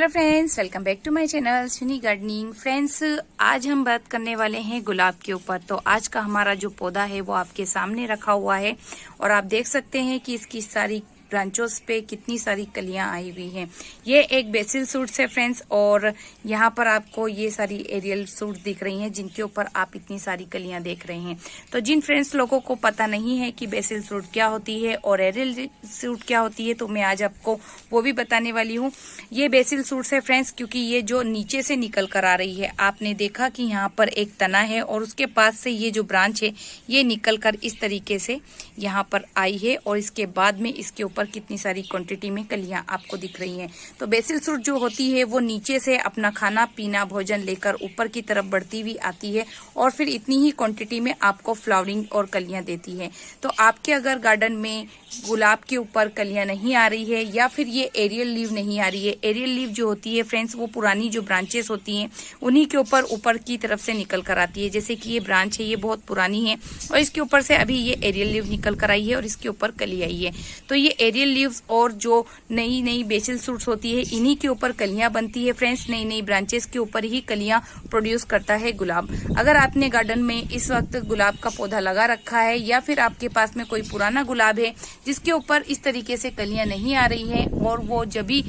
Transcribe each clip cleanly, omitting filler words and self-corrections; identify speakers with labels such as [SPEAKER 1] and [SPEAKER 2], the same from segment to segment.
[SPEAKER 1] Hello friends, welcome back to my channel Sunny Gardening. Friends, आज हम बात करने वाले हैं गुलाब के ऊपर। तो आज का हमारा जो पौधा है वो आपके सामने रखा हुआ है और आप देख सकते हैं कि इसकी सारी ब्रांचों पे कितनी सारी कलियां आई हुई हैं। ये एक बेसिल सूट्स है फ्रेंड्स, और यहाँ पर आपको ये सारी एरियल सूट्स दिख रही हैं जिनके ऊपर आप इतनी सारी कलियां देख रहे हैं। तो जिन फ्रेंड्स लोगों को पता नहीं है कि बेसिल सूट क्या होती है और एरियल सूट क्या होती है, तो मैं आज आपको वो भी बताने वाली हूँ। ये बेसिल सूट्स है फ्रेंड्स, क्योंकि ये जो नीचे से निकल कर आ रही है, आपने देखा कि यहाँ पर एक तना है और उसके पास से ये जो ब्रांच है ये निकल कर इस तरीके से यहाँ पर आई है और इसके बाद में इसके ऊपर कितनी सारी क्वांटिटी में कलियां आपको दिख रही हैं। तो बेसिल सूट जो होती है वो नीचे से अपना खाना पीना भोजन लेकर ऊपर की तरफ बढ़ती हुई आती है और फिर इतनी ही क्वांटिटी में आपको फ्लावरिंग और कलियां देती है। तो आपके अगर गार्डन में गुलाब के ऊपर कलियां नहीं आ रही है या फिर ये एरियल लीव नहीं आ रही है, एरियल लीव जो होती है फ्रेंड्स वो पुरानी जो ब्रांचेस होती हैं उन्हीं के ऊपर की तरफ से निकल कर आती है। जैसे कि ये ब्रांच है, ये बहुत पुरानी है और इसके ऊपर से अभी ये एरियल लीव निकल कर आई है और इसके ऊपर कली आई है। तो ये एरियल लीव्स और जो नई नई बेसिल सूट्स होती है इन्हीं के ऊपर कलियां बनती है फ्रेंड्स। नई नई ब्रांचेस के ऊपर ही कलियां प्रोड्यूस करता है गुलाब। अगर आपने गार्डन में इस वक्त गुलाब का पौधा लगा रखा है या फिर आपके पास में कोई पुराना गुलाब है जिसके ऊपर इस तरीके से कलियां नहीं आ रही हैं, और वो जब भी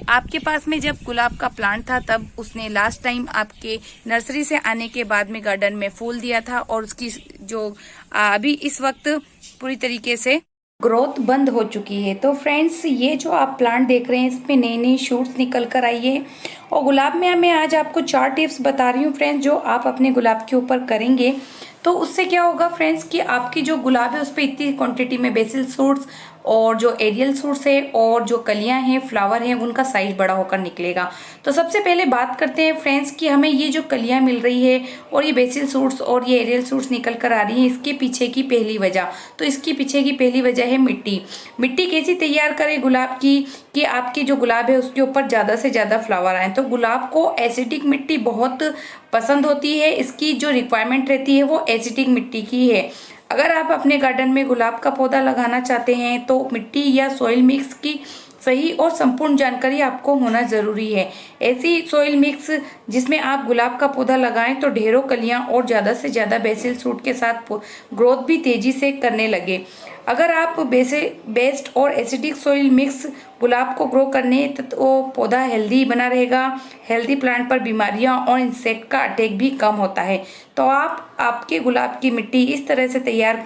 [SPEAKER 1] आपके पास में जब गुलाब का प्लांट था तब उसने लास्ट टाइम आपके नर्सरी से आने के बाद में गार्डन में फूल दिया था और उसकी जो अभी इस वक्त पूरी तरीके से ग्रोथ बंद हो चुकी है। तो फ्रेंड्स, ये जो आप प्लांट देख रहे हैं इसमें नई नई शूट्स निकल कर आई है। और गुलाब में मैं आज आपको 4 टिप्स बता रही हूँ फ्रेंड्स, जो आप अपने गुलाब के ऊपर करेंगे तो उससे क्या होगा फ्रेंड्स कि आपकी जो गुलाब है उस पर इतनी क्वांटिटी में बेसिल सूट्स और जो एरियल सूट्स है और जो कलियां हैं फ्लावर हैं उनका साइज बड़ा होकर निकलेगा। तो सबसे पहले बात करते हैं फ्रेंड्स कि हमें ये जो कलियां मिल रही है और ये बेसिल सूट्स और ये एरियल सूट्स निकल कर आ रही हैं, इसके पीछे की पहली वजह, तो इसके पीछे की पहली वजह है मिट्टी। मिट्टी कैसी तैयार करें गुलाब की कि आपकी जो गुलाब है उसके ऊपर ज्यादा से ज्यादा फ्लावर आए। तो गुलाब को एसिडिक मिट्टी बहुत पसंद होती है, इसकी जो रिक्वायरमेंट रहती है वो एसिडिक मिट्टी की है। अगर आप अपने गार्डन में गुलाब का पौधा लगाना चाहते हैं तो मिट्टी या सॉइल मिक्स की सही और संपूर्ण जानकारी आपको होना जरूरी है। ऐसी सॉइल मिक्स जिसमें आप गुलाब का पौधा लगाएं तो ढेरों कलियां और ज्यादा से ज्यादा बेसिल सूट के साथ ग्रोथ भी तेजी से करने लगे। अगर आप बेस्ड और एसिडिक सॉइल मिक्स गुलाब को ग्रो करने तो पौधा हेल्दी बना रहेगा। हेल्दी प्लांट पर बीमारियां और इंसेक्ट का अटैक भी कम होता है। तो आपके गुलाब की मिट्टी इस तरह से तैयार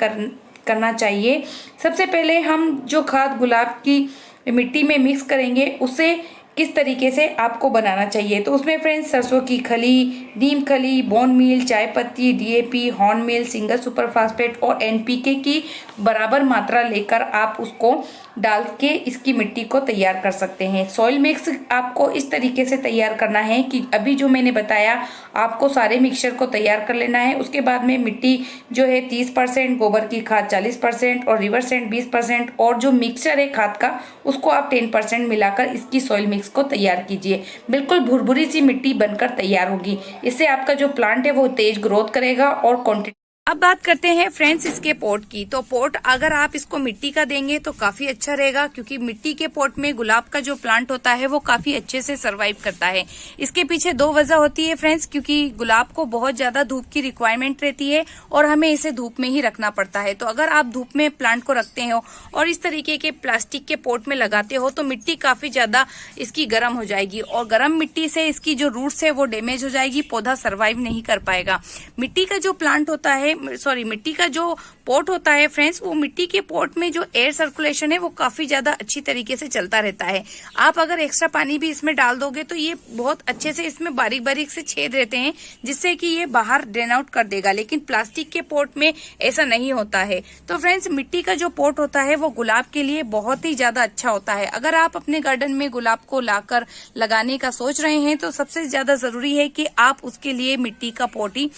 [SPEAKER 1] करना चाहिए। सबसे पहले हम जो खाद गुलाब की मिट्टी में मिक्स करेंगे उसे किस तरीके से आपको बनाना चाहिए। तो उसमें फ्रेंड्स सरसों की खली, नीम खली, बोन मील, चाय पत्ती, डीएपी, हॉर्न मील, सिंगल सुपर फास्फेट और एनपीके की बराबर मात्रा लेकर आप उसको डाल के इसकी मिट्टी को तैयार कर सकते हैं। सॉइल मिक्स आपको इस तरीके से तैयार करना है कि अभी जो मैंने बताया आपको सारे मिक्सचर को तैयार कर लेना है। उसके बाद में मिट्टी जो है 30%, गोबर की खाद 40% और रिवर सेंड 20% और जो मिक्सचर है खाद का उसको आप 10% मिलाकर इसकी सॉइल मिक्स को तैयार कीजिए। बिल्कुल भुरभुरी सी मिट्टी बनकर तैयार होगी। इससे आपका जो प्लांट है वो तेज ग्रोथ करेगा और क्वांटिटी। अब बात करते हैं फ्रेंड्स इसके पॉट की। तो पॉट अगर आप इसको मिट्टी का देंगे तो काफी अच्छा रहेगा, क्योंकि मिट्टी के पॉट में गुलाब का जो प्लांट होता है वो काफी अच्छे से सरवाइव करता है। इसके पीछे 2 वजह होती है फ्रेंड्स, क्योंकि गुलाब को बहुत ज्यादा धूप की रिक्वायरमेंट रहती है और हमें इसे धूप में ही रखना पड़ता है। तो अगर आप धूप में प्लांट को रखते हो और इस तरीके के प्लास्टिक के पॉट में लगाते हो तो मिट्टी काफी ज्यादा इसकी गर्म हो जाएगी और गर्म मिट्टी से इसकी जो रूट्स है वो डैमेज हो जाएगी, पौधा सर्वाइव नहीं कर पाएगा। मिट्टी का जो प्लांट होता है मिट्टी का जो पॉट होता है फ्रेंड्स, वो मिट्टी के पॉट में जो एयर सर्कुलेशन है वो काफी ज्यादा अच्छी तरीके से चलता रहता है। आप अगर एक्स्ट्रा पानी भी इसमें डाल दोगे तो ये बहुत अच्छे से इसमें बारीक बारीक से छेद रहते हैं जिससे कि ये बाहर ड्रेन आउट कर देगा, लेकिन प्लास्टिक के पॉट में ऐसा नहीं होता है। तो फ्रेंड्स, मिट्टी का जो पॉट होता है वो गुलाब के लिए बहुत ही ज्यादा अच्छा होता है। अगर आप अपने गार्डन में गुलाब को लाकर लगाने का सोच रहे हैं तो सबसे ज्यादा जरूरी है कि आप उसके लिए मिट्टी का पॉट ही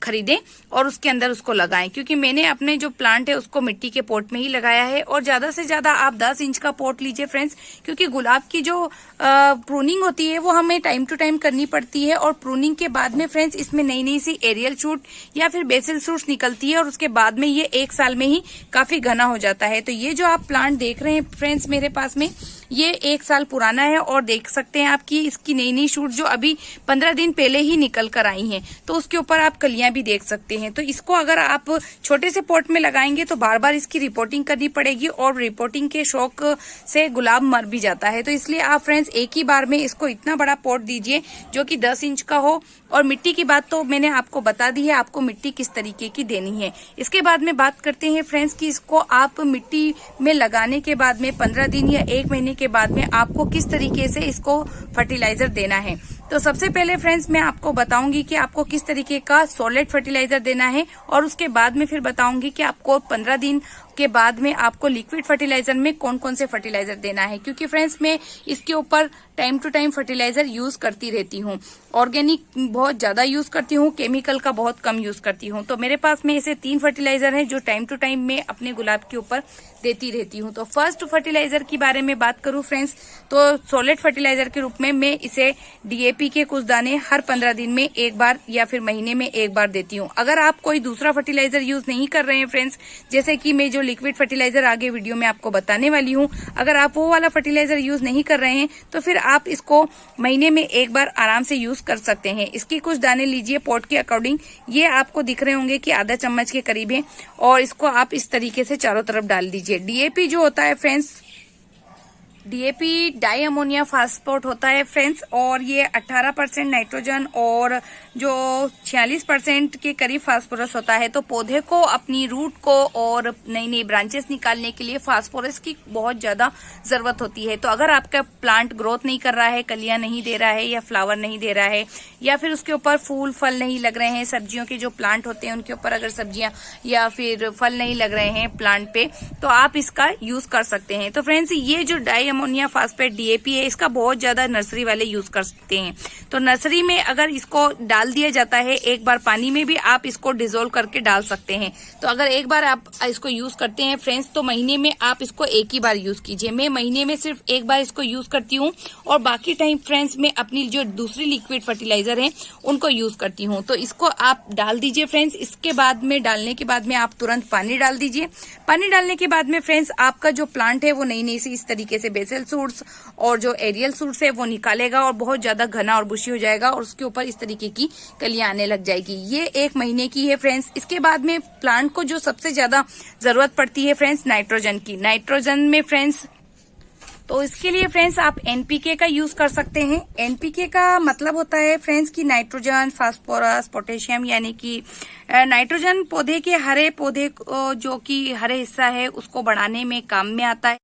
[SPEAKER 1] खरीदें और उसके अंदर उसको लगाएं, क्योंकि मैंने अपने जो प्लांट है उसको मिट्टी के पॉट में ही लगाया है। और ज्यादा से ज्यादा आप 10 इंच का पॉट लीजिए फ्रेंड्स, क्योंकि गुलाब की जो प्रूनिंग होती है वो हमें टाइम टू टाइम करनी पड़ती है और प्रूनिंग के बाद में फ्रेंड्स इसमें नई नई सी एरियल शूट या फिर बेसिल शूट्स निकलती है और उसके बाद में ये 1 साल में ही काफी घना हो जाता है। तो ये जो आप प्लांट देख रहे हैं फ्रेंड्स मेरे पास में, ये 1 साल पुराना है और देख सकते हैं आप कि इसकी नई नई शूट जो अभी 15 दिन पहले ही निकल कर आई हैं, तो उसके ऊपर आप कलियां भी देख सकते हैं। तो इसको अगर आप छोटे से पॉट में लगाएंगे तो बार बार इसकी रिपोर्टिंग करनी पड़ेगी और रिपोर्टिंग के शौक से गुलाब मर भी जाता है। तो इसलिए आप फ्रेंड्स एक ही बार में इसको इतना बड़ा पॉट दीजिए जो कि 10 इंच का हो। और मिट्टी की बात तो मैंने आपको बता दी है, आपको मिट्टी किस तरीके की देनी है। इसके बाद में बात करते हैं फ्रेंड्स कि इसको आप मिट्टी में लगाने के बाद में 15 दिन या 1 महीने के बाद में आपको किस तरीके से इसको फर्टिलाइजर देना है। तो सबसे पहले फ्रेंड्स मैं आपको बताऊंगी कि आपको किस तरीके का सॉलिड फर्टिलाइजर देना है, और उसके बाद में फिर बताऊंगी कि आपको 15 दिन के बाद में आपको लिक्विड फर्टिलाइजर में कौन कौन से फर्टिलाइजर देना है। क्योंकि फ्रेंड्स मैं इसके ऊपर time to time fertiliser use करती रहती हूँ। ऑर्गेनिक बहुत ज्यादा यूज करती हूँ, केमिकल का बहुत कम यूज करती हूँ। तो मेरे पास में ऐसे 3 फर्टिलाइजर हैं जो टाइम टू टाइम मैं अपने गुलाब के ऊपर देती रहती हूँ। तो फर्स्ट फर्टिलाइजर के बारे में बात करूँ फ्रेंड्स, तो सॉलिड फर्टिलाइजर के रूप में मैं इसे डीएपी के कुछ दाने हर 15 दिन में एक बार या फिर महीने में एक बार देती हूँ। अगर आप कोई दूसरा फर्टिलाइजर यूज नहीं कर रहे हैं फ्रेंड्स, जैसे कि मैं जो लिक्विड फर्टिलाइजर आगे वीडियो में आपको बताने वाली हूँ, अगर आप वो वाला फर्टिलाइजर यूज नहीं कर रहे हैं तो फिर आप इसको महीने में एक बार आराम से यूज कर सकते हैं। इसके कुछ दाने लीजिए पॉट के अकॉर्डिंग, ये आपको दिख रहे होंगे कि आधा चम्मच के करीब है, और इसको आप इस तरीके से चारों तरफ डाल दीजिए। डीएपी जो होता है फ्रेंड्स, डीएपी डाई अमोनिया फास्फोट होता है फ्रेंड्स, और ये 18% नाइट्रोजन और जो 46% के करीब फास्फोरस होता है। तो पौधे को अपनी रूट को और नई नई ब्रांचेस निकालने के लिए फास्फोरस की बहुत ज्यादा जरूरत होती है। तो अगर आपका प्लांट ग्रोथ नहीं कर रहा है, कलियां नहीं दे रहा है या फ्लावर नहीं दे रहा है, या फिर उसके ऊपर फूल फल नहीं लग रहे हैं, सब्जियों के जो प्लांट होते हैं उनके ऊपर अगर सब्जियां या फिर फल नहीं लग रहे हैं प्लांट पे, तो आप इसका यूज कर सकते हैं। तो फ्रेंड्स ये जो डाई अमोनिया फास्फेट डीएपी है, इसका बहुत ज्यादा नर्सरी वाले यूज कर सकते हैं। तो नर्सरी में अगर इसको डाल दिया जाता है एक बार पानी में भी, आप इसको डिजोल्व करके डाल सकते हैं। तो अगर एक बार आप इसको यूज करते हैं फ्रेंड्स, तो महीने में आप इसको एक ही बार यूज कीजिए। मैं महीने में सिर्फ एक बार इसको यूज करती हूँ, और बाकी टाइम फ्रेंड्स मैं अपनी जो दूसरी लिक्विड फर्टिलाइजर है उनको यूज करती हूँ। तो इसको आप डाल दीजिए फ्रेंड्स। इसके बाद में डालने के बाद में आप तुरंत पानी डाल दीजिए। पानी डालने के बाद में फ्रेंड्स आपका जो प्लांट है वो नई नई से इस तरीके से बेसल सूट्स और जो एरियल सूट्स है वो निकालेगा, और बहुत ज्यादा घना और बुशी हो जाएगा, और उसके ऊपर इस तरीके की कलियां आने लग जाएगी। ये 1 महीने की है फ्रेंड्स। इसके बाद में प्लांट को जो सबसे ज्यादा जरूरत पड़ती है फ्रेंड्स नाइट्रोजन की। नाइट्रोजन में फ्रेंड्स, तो इसके लिए फ्रेंड्स आप एनपीके का यूज कर सकते हैं। एनपीके का मतलब होता है फ्रेंड्स की नाइट्रोजन, फास्फोरस, पोटेशियम, यानी कि नाइट्रोजन पौधे के पौधे जो कि हरे हिस्सा है उसको बढ़ाने में काम में आता है।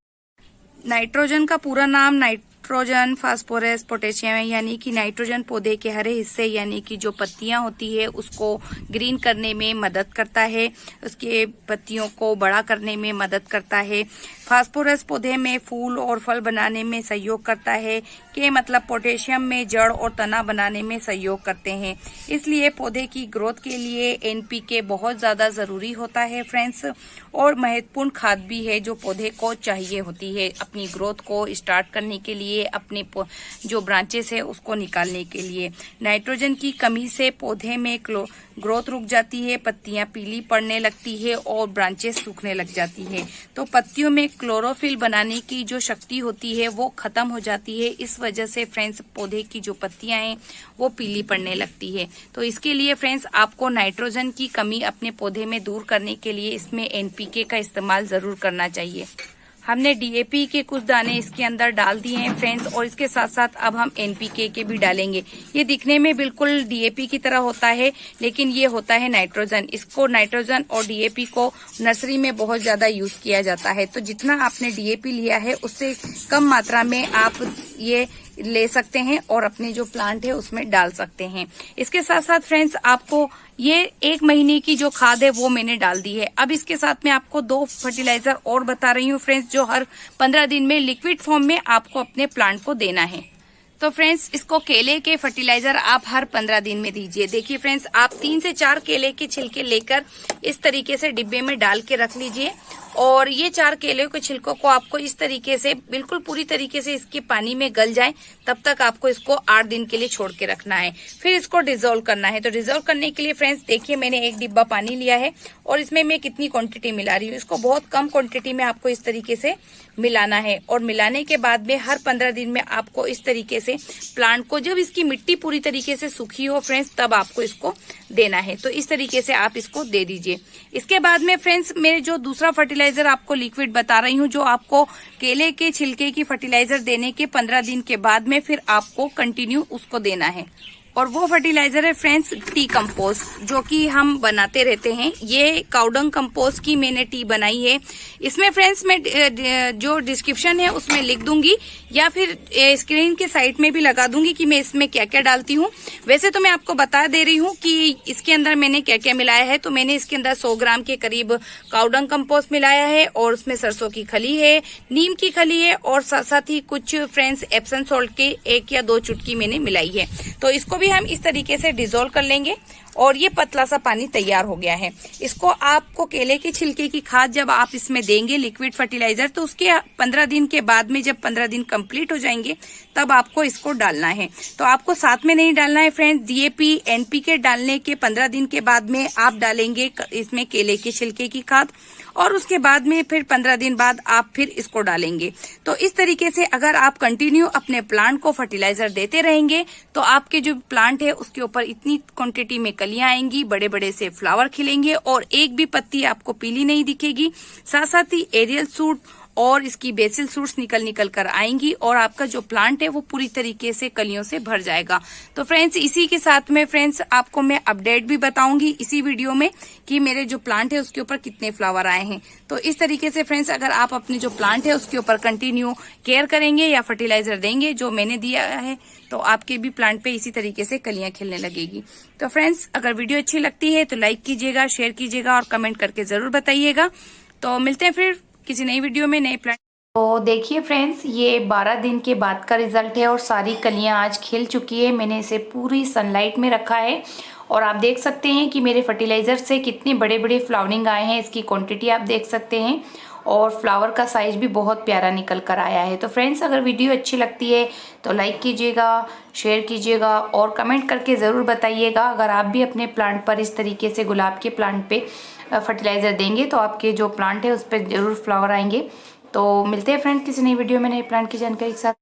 [SPEAKER 1] नाइट्रोजन का पूरा नाम नाइट्रोजन, फास्फोरस, पोटेशियम है, यानी कि नाइट्रोजन पौधे के हरे हिस्से यानी कि जो पत्तियां होती है उसको ग्रीन करने में मदद करता है, उसके पत्तियों को बड़ा करने में मदद करता है। फास्फोरस पौधे में फूल और फल बनाने में सहयोग करता है, के मतलब पोटेशियम में जड़ और तना बनाने में सहयोग करते हैं। इसलिए पौधे की ग्रोथ के लिए एनपीके बहुत ज्यादा जरूरी होता है फ्रेंड्स, और महत्वपूर्ण खाद भी है जो पौधे को चाहिए होती है अपनी ग्रोथ को स्टार्ट करने के लिए, अपने जो ब्रांचेस है उसको निकालने के लिए। नाइट्रोजन की कमी से पौधे में ग्रोथ रुक जाती है, पत्तियां पीली पड़ने लगती है और ब्रांचेस सूखने लग जाती है। तो पत्तियों में क्लोरोफिल बनाने की जो शक्ति होती है वो खत्म हो जाती है। इस वजह से फ्रेंड्स पौधे की जो पत्तियां हैं वो पीली पड़ने लगती है। तो इसके लिए फ्रेंड्स आपको नाइट्रोजन की कमी अपने पौधे में दूर करने के लिए इसमें एनपीके का इस्तेमाल जरूर करना चाहिए। हमने डीएपी के कुछ दाने इसके अंदर डाल दिए हैं फ्रेंड्स, और इसके साथ साथ अब हम एनपीके के भी डालेंगे। ये दिखने में बिल्कुल डीएपी की तरह होता है, लेकिन ये होता है नाइट्रोजन। इसको नाइट्रोजन और डीएपी को नर्सरी में बहुत ज्यादा यूज किया जाता है। तो जितना आपने डीएपी लिया है उससे कम मात्रा में आप ये ले सकते हैं और अपने जो प्लांट है उसमें डाल सकते हैं। इसके साथ साथ फ्रेंड्स आपको ये 1 महीने की जो खाद है वो मैंने डाल दी है। अब इसके साथ में आपको 2 फर्टिलाइजर और बता रही हूँ फ्रेंड्स, जो हर 15 दिन में लिक्विड फॉर्म में आपको अपने प्लांट को देना है। तो फ्रेंड्स इसको केले के फर्टिलाइजर आप हर 15 दिन में दीजिए। देखिए फ्रेंड्स, आप 3 से 4 केले के छिलके लेकर इस तरीके से डिब्बे में डाल के रख लीजिए और ये 4 केले के छिलकों को आपको इस तरीके से बिल्कुल पूरी तरीके से इसके पानी में गल जाए तब तक आपको इसको 8 दिन के लिए छोड़ के रखना है। फिर इसको डिसॉल्व करना है। तो डिसॉल्व करने के लिए फ्रेंड्स देखिए, मैंने 1 डिब्बा पानी लिया है और इसमें मैं कितनी क्वांटिटी मिला रही हूँ। इसको बहुत कम क्वांटिटी में आपको इस तरीके से मिलाना है और मिलाने के बाद में हर 15 दिन में आपको इस तरीके से प्लांट को, जब इसकी मिट्टी पूरी तरीके से सूखी हो फ्रेंड्स, तब आपको इसको देना है। तो इस तरीके से आप इसको दे दीजिए। इसके बाद में फ्रेंड्स मेरे जो दूसरा फर्टिलाइजर आपको लिक्विड बता रही हूँ, जो आपको केले के छिलके की फर्टिलाइजर देने के 15 दिन के बाद में फिर आपको कंटिन्यू उसको देना है। और वो फर्टिलाइजर है फ्रेंड्स टी कंपोस्ट, जो कि हम बनाते रहते हैं। ये काउडंग कंपोस्ट की मैंने टी बनाई है। इसमें फ्रेंड्स मैं जो डिस्क्रिप्शन है उसमें लिख दूंगी या फिर स्क्रीन के साइड में भी लगा दूंगी कि मैं इसमें क्या क्या डालती हूँ। वैसे तो मैं आपको बता दे रही हूँ कि इसके अंदर मैंने क्या क्या मिलाया है। तो मैंने इसके अंदर 100 ग्राम के करीब काउडंग कंपोस्ट मिलाया है और उसमें सरसों की खली है, नीम की खली है और साथ साथ ही कुछ फ्रेंड्स एप्सम सॉल्ट के 1 या 2 चुटकी मैंने मिलाई है। तो इसको हम इस तरीके से डिसॉल्व कर लेंगे और ये पतला सा पानी तैयार हो गया है। इसको आपको केले के छिलके की खाद जब आप इसमें देंगे लिक्विड फर्टिलाइजर, तो उसके 15 दिन के बाद में, जब 15 दिन कंप्लीट हो जाएंगे, तब आपको इसको डालना है। तो आपको साथ में नहीं डालना है फ्रेंड्स। डीएपी एनपीके डालने के 15 दिन के बाद में आप डालेंगे इसमें केले के छिलके की खाद और उसके बाद में फिर 15 दिन बाद आप फिर इसको डालेंगे। तो इस तरीके से अगर आप कंटिन्यू अपने प्लांट को फर्टिलाइजर देते रहेंगे तो आपके जो प्लांट है उसके ऊपर इतनी क्वांटिटी में कलियां आएंगी, बड़े बड़े से फ्लावर खिलेंगे और एक भी पत्ती आपको पीली नहीं दिखेगी। साथ साथ ही एरियल सूट और इसकी बेसिल सूट्स निकल कर आएंगी और आपका जो प्लांट है वो पूरी तरीके से कलियों से भर जाएगा। तो फ्रेंड्स इसी के साथ में फ्रेंड्स आपको मैं अपडेट भी बताऊंगी इसी वीडियो में कि मेरे जो प्लांट है उसके ऊपर कितने फ्लावर आए हैं। तो इस तरीके से फ्रेंड्स अगर आप अपने जो प्लांट है उसके ऊपर कंटिन्यू केयर करेंगे या फर्टिलाइजर देंगे जो मैंने दिया है, तो आपके भी प्लांट पे इसी तरीके से कलियां खिलने लगेगी। तो फ्रेंड्स अगर वीडियो अच्छी लगती है तो लाइक कीजिएगा, शेयर कीजिएगा और कमेंट करके जरूर बताइएगा। तो मिलते हैं फिर किसी नई वीडियो में नए प्लांट। तो देखिए फ्रेंड्स, ये 12 दिन के बाद का रिजल्ट है और सारी कलियां आज खिल चुकी है। मैंने इसे पूरी सनलाइट में रखा है और आप देख सकते हैं कि मेरे फर्टिलाइजर से कितने बड़े बड़े फ्लावरिंग आए हैं। इसकी क्वांटिटी आप देख सकते हैं और फ्लावर का साइज भी बहुत प्यारा निकल कर आया है। तो फ्रेंड्स अगर वीडियो अच्छी लगती है तो लाइक कीजिएगा, शेयर कीजिएगा और कमेंट करके ज़रूर बताइएगा। अगर आप भी अपने प्लांट पर इस तरीके से गुलाब के प्लांट पे फर्टिलाइज़र देंगे तो आपके जो प्लांट है उस पर ज़रूर फ्लावर आएंगे। तो मिलते हैं फ्रेंड्स किसी नई वीडियो में नए प्लांट की जानकारी के साथ।